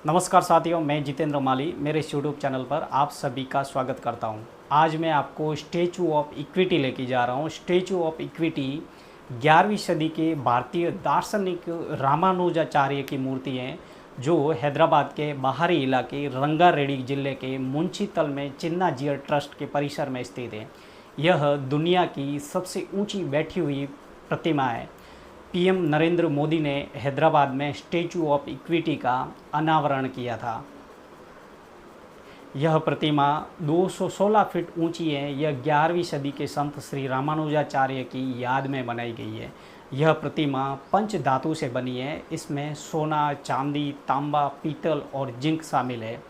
नमस्कार साथियों, मैं जितेंद्र माली मेरे इस यूट्यूब चैनल पर आप सभी का स्वागत करता हूं। आज मैं आपको स्टैचू ऑफ इक्विटी लेके जा रहा हूं। स्टैचू ऑफ इक्विटी 11वीं सदी के भारतीय दार्शनिक रामानुजाचार्य की मूर्ति है, जो हैदराबाद के बाहरी इलाके रंगारेड्डी जिले के मुंशीतल में चिन्ना जियर ट्रस्ट के परिसर में स्थित है। यह दुनिया की सबसे ऊंची बैठी हुई प्रतिमा है। पीएम नरेंद्र मोदी ने हैदराबाद में स्टैचू ऑफ इक्विटी का अनावरण किया था। यह प्रतिमा 216 फीट ऊंची है। यह 11वीं सदी के संत श्री रामानुजाचार्य की याद में बनाई गई है। यह प्रतिमा पंच धातु से बनी है। इसमें सोना, चांदी, तांबा, पीतल और जिंक शामिल है।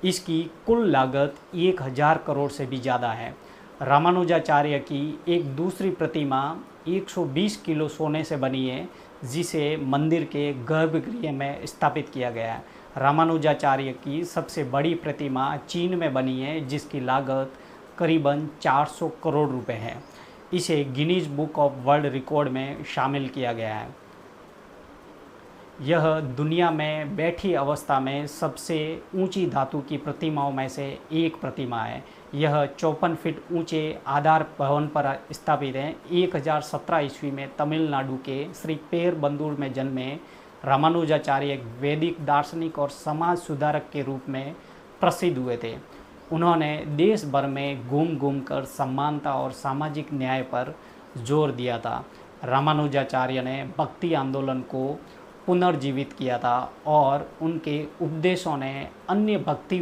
इसकी कुल लागत 1000 करोड़ से भी ज़्यादा है। रामानुजाचार्य की एक दूसरी प्रतिमा 120 किलो सोने से बनी है, जिसे मंदिर के गर्भगृह में स्थापित किया गया है। रामानुजाचार्य की सबसे बड़ी प्रतिमा चीन में बनी है, जिसकी लागत करीबन 400 करोड़ रुपए है। इसे Guinness book of world record में शामिल किया गया है। यह दुनिया में बैठी अवस्था में सबसे ऊंची धातु की प्रतिमाओं में से एक प्रतिमा है। यह 54 फीट ऊंचे आधार भवन पर स्थापित है। 1017 ईस्वी में तमिलनाडु के श्री पेरुंबदूर में जन्मे रामानुजाचार्य एक वैदिक दार्शनिक और समाज सुधारक के रूप में प्रसिद्ध हुए थे। उन्होंने देश भर में घूम घूम कर समानता और सामाजिक न्याय पर जोर दिया था। रामानुजाचार्य ने भक्ति आंदोलन को पुनर्जीवित किया था और उनके उपदेशों ने अन्य भक्ति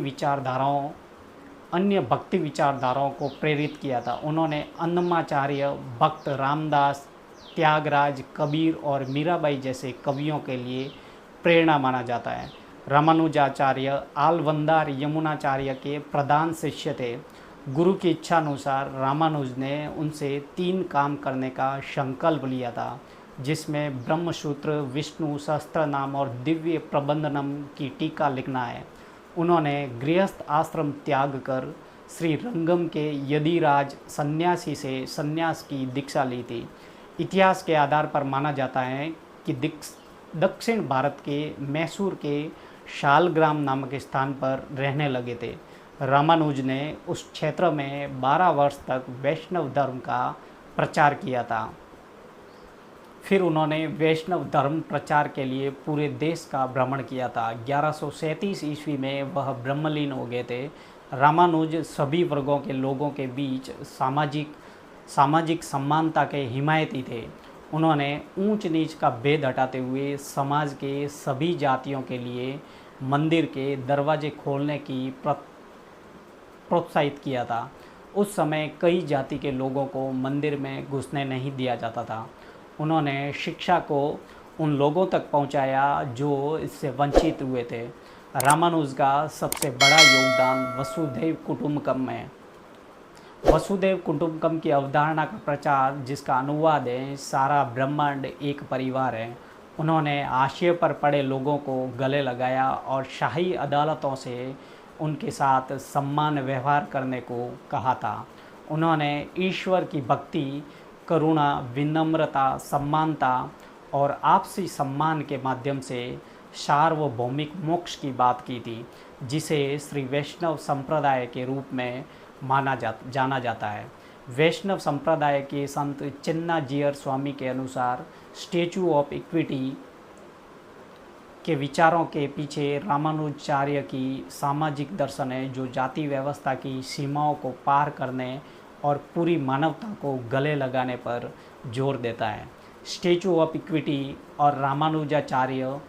विचारधाराओं को प्रेरित किया था। उन्होंने अन्नमाचार्य, भक्त रामदास, त्यागराज, कबीर और मीराबाई जैसे कवियों के लिए प्रेरणा माना जाता है। रामानुजाचार्य आलवंदार यमुनाचार्य के प्रधान शिष्य थे। गुरु की इच्छा अनुसार रामानुज ने उनसे 3 काम करने का संकल्प लिया था, जिसमें ब्रह्मसूत्र, विष्णु सहस्त्रनाम और दिव्य प्रबंधनम की टीका लिखना है। उन्होंने गृहस्थ आश्रम त्याग कर श्री रंगम के यदिराज सन्यासी से सन्यास की दीक्षा ली थी। इतिहास के आधार पर माना जाता है कि दक्षिण भारत के मैसूर के शालग्राम नामक स्थान पर रहने लगे थे। रामानुज ने उस क्षेत्र में 12 वर्ष तक वैष्णव धर्म का प्रचार किया था। फिर उन्होंने वैष्णव धर्म प्रचार के लिए पूरे देश का भ्रमण किया था। 1137 ईस्वी में वह ब्रह्मलीन हो गए थे। रामानुज सभी वर्गों के लोगों के बीच सामाजिक समानता के हिमायती थे। उन्होंने ऊंच नीच का भेद हटाते हुए समाज के सभी जातियों के लिए मंदिर के दरवाजे खोलने की प्रोत्साहित किया था। उस समय कई जाति के लोगों को मंदिर में घुसने नहीं दिया जाता था। उन्होंने शिक्षा को उन लोगों तक पहुंचाया जो इससे वंचित हुए थे। रामानुज का सबसे बड़ा योगदान वसुधैव कुटुंबकम में। वसुधैव कुटुंबकम की अवधारणा का प्रचार, जिसका अनुवाद है सारा ब्रह्मांड एक परिवार है। उन्होंने हाशिए पर पड़े लोगों को गले लगाया और शाही अदालतों से उनके साथ सम्मान व्यवहार करने को कहा था। उन्होंने ईश्वर की भक्ति, करुणा, विनम्रता, समानता और आपसी सम्मान के माध्यम से सार्वभौमिक मोक्ष की बात की थी, जिसे श्री वैष्णव संप्रदाय के रूप में जाना जाता है। वैष्णव संप्रदाय के संत चिन्ना जियर स्वामी के अनुसार स्टैचू ऑफ इक्विटी के विचारों के पीछे रामानुजाचार्य की सामाजिक दर्शन है, जो जाति व्यवस्था की सीमाओं को पार करने और पूरी मानवता को गले लगाने पर जोर देता है। स्टैचू ऑफ इक्विटी और रामानुजाचार्य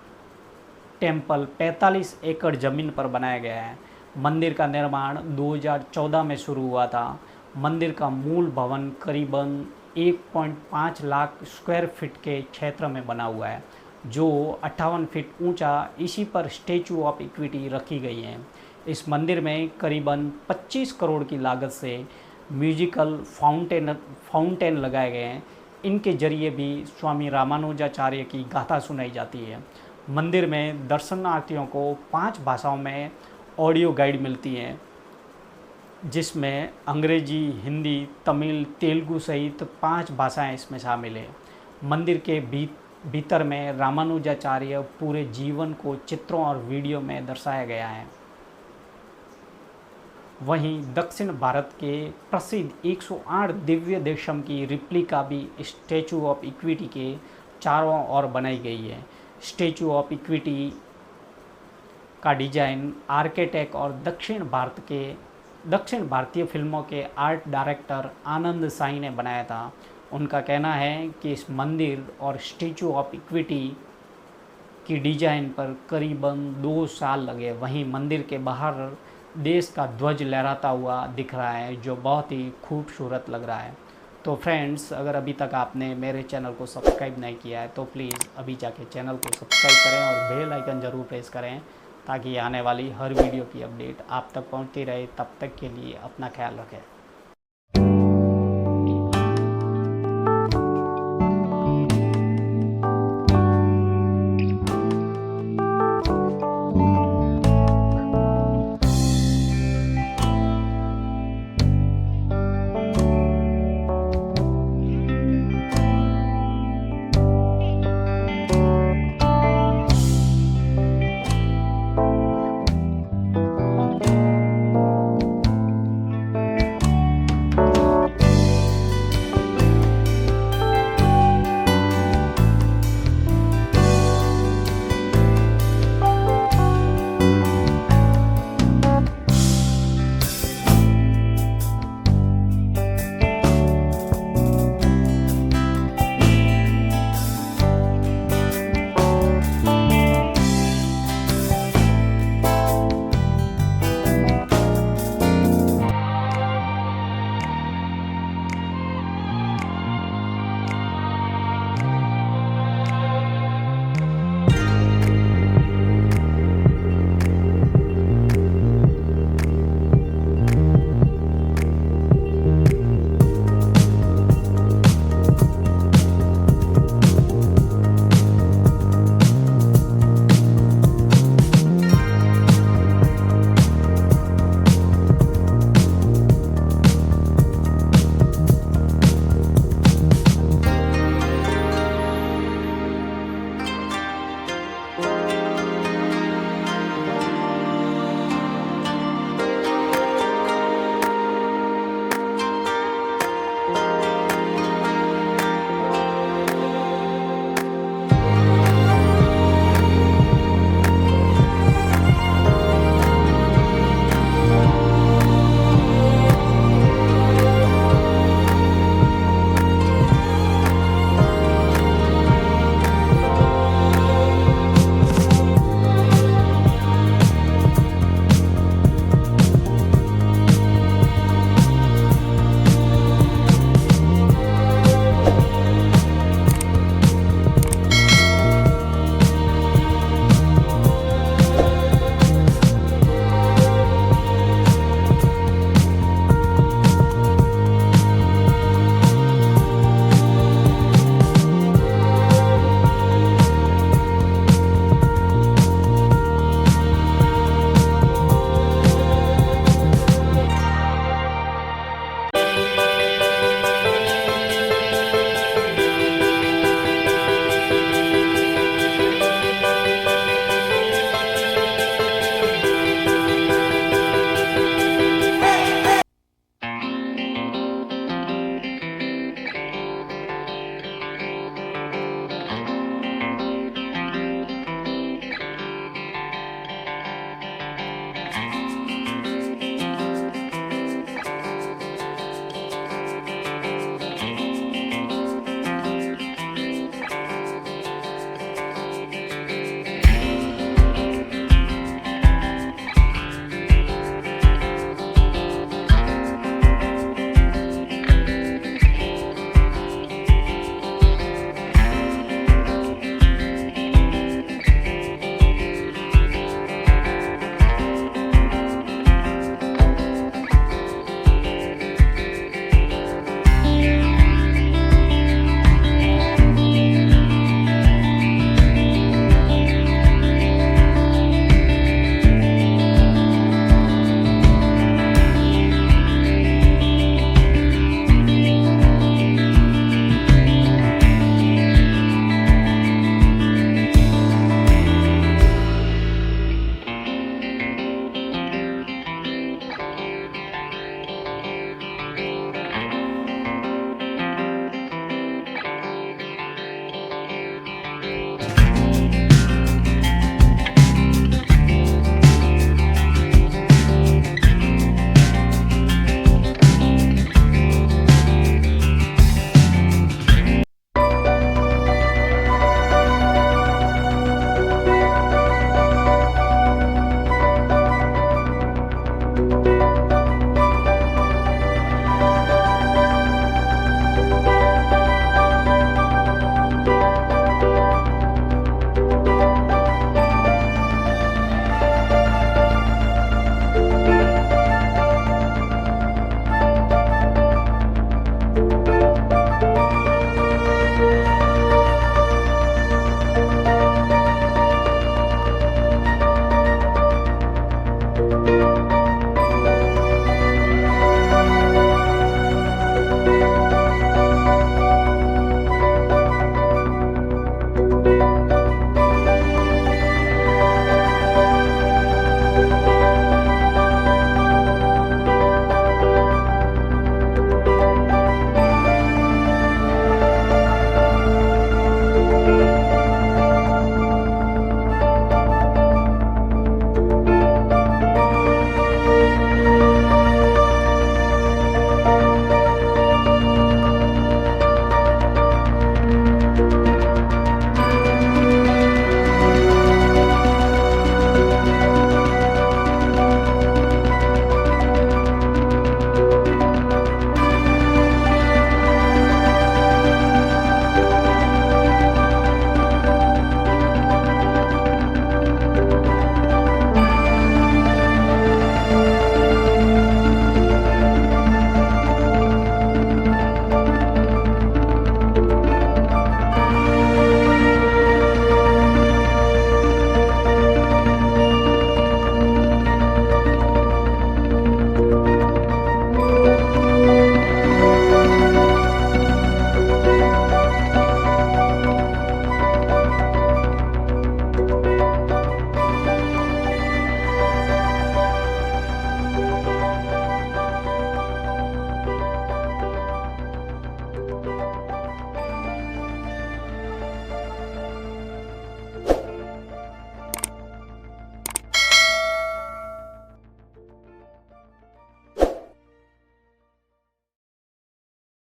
टेम्पल 45 एकड़ ज़मीन पर बनाया गया है। मंदिर का निर्माण 2014 में शुरू हुआ था। मंदिर का मूल भवन करीबन 1.5 लाख स्क्वायर फीट के क्षेत्र में बना हुआ है, जो 58 फीट ऊंचा। इसी पर स्टैचू ऑफ इक्विटी रखी गई है। इस मंदिर में करीबन 25 करोड़ की लागत से म्यूजिकल फाउंटेन लगाए गए हैं। इनके जरिए भी स्वामी रामानुजाचार्य की गाथा सुनाई जाती है। मंदिर में दर्शनार्थियों को 5 भाषाओं में ऑडियो गाइड मिलती है, जिसमें अंग्रेजी, हिंदी, तमिल, तेलुगु सहित 5 भाषाएं इसमें शामिल हैं। मंदिर के भीतर में रामानुजाचार्य पूरे जीवन को चित्रों और वीडियो में दर्शाया गया है। वहीं दक्षिण भारत के प्रसिद्ध 108 दिव्य देशम की रिप्लिका भी स्टैचू ऑफ इक्विटी के चारों ओर बनाई गई है। स्टैचू ऑफ इक्विटी का डिजाइन आर्किटेक्ट और दक्षिण भारतीय फिल्मों के आर्ट डायरेक्टर आनंद साई ने बनाया था। उनका कहना है कि इस मंदिर और स्टैचू ऑफ इक्विटी की डिजाइन पर करीबन 2 साल लगे। वहीं मंदिर के बाहर देश का ध्वज लहराता हुआ दिख रहा है, जो बहुत ही खूबसूरत लग रहा है। तो फ्रेंड्स, अगर अभी तक आपने मेरे चैनल को सब्सक्राइब नहीं किया है तो प्लीज़ अभी जाके चैनल को सब्सक्राइब करें और बेल आइकन ज़रूर प्रेस करें, ताकि आने वाली हर वीडियो की अपडेट आप तक पहुंचती रहे। तब तक के लिए अपना ख्याल रखें।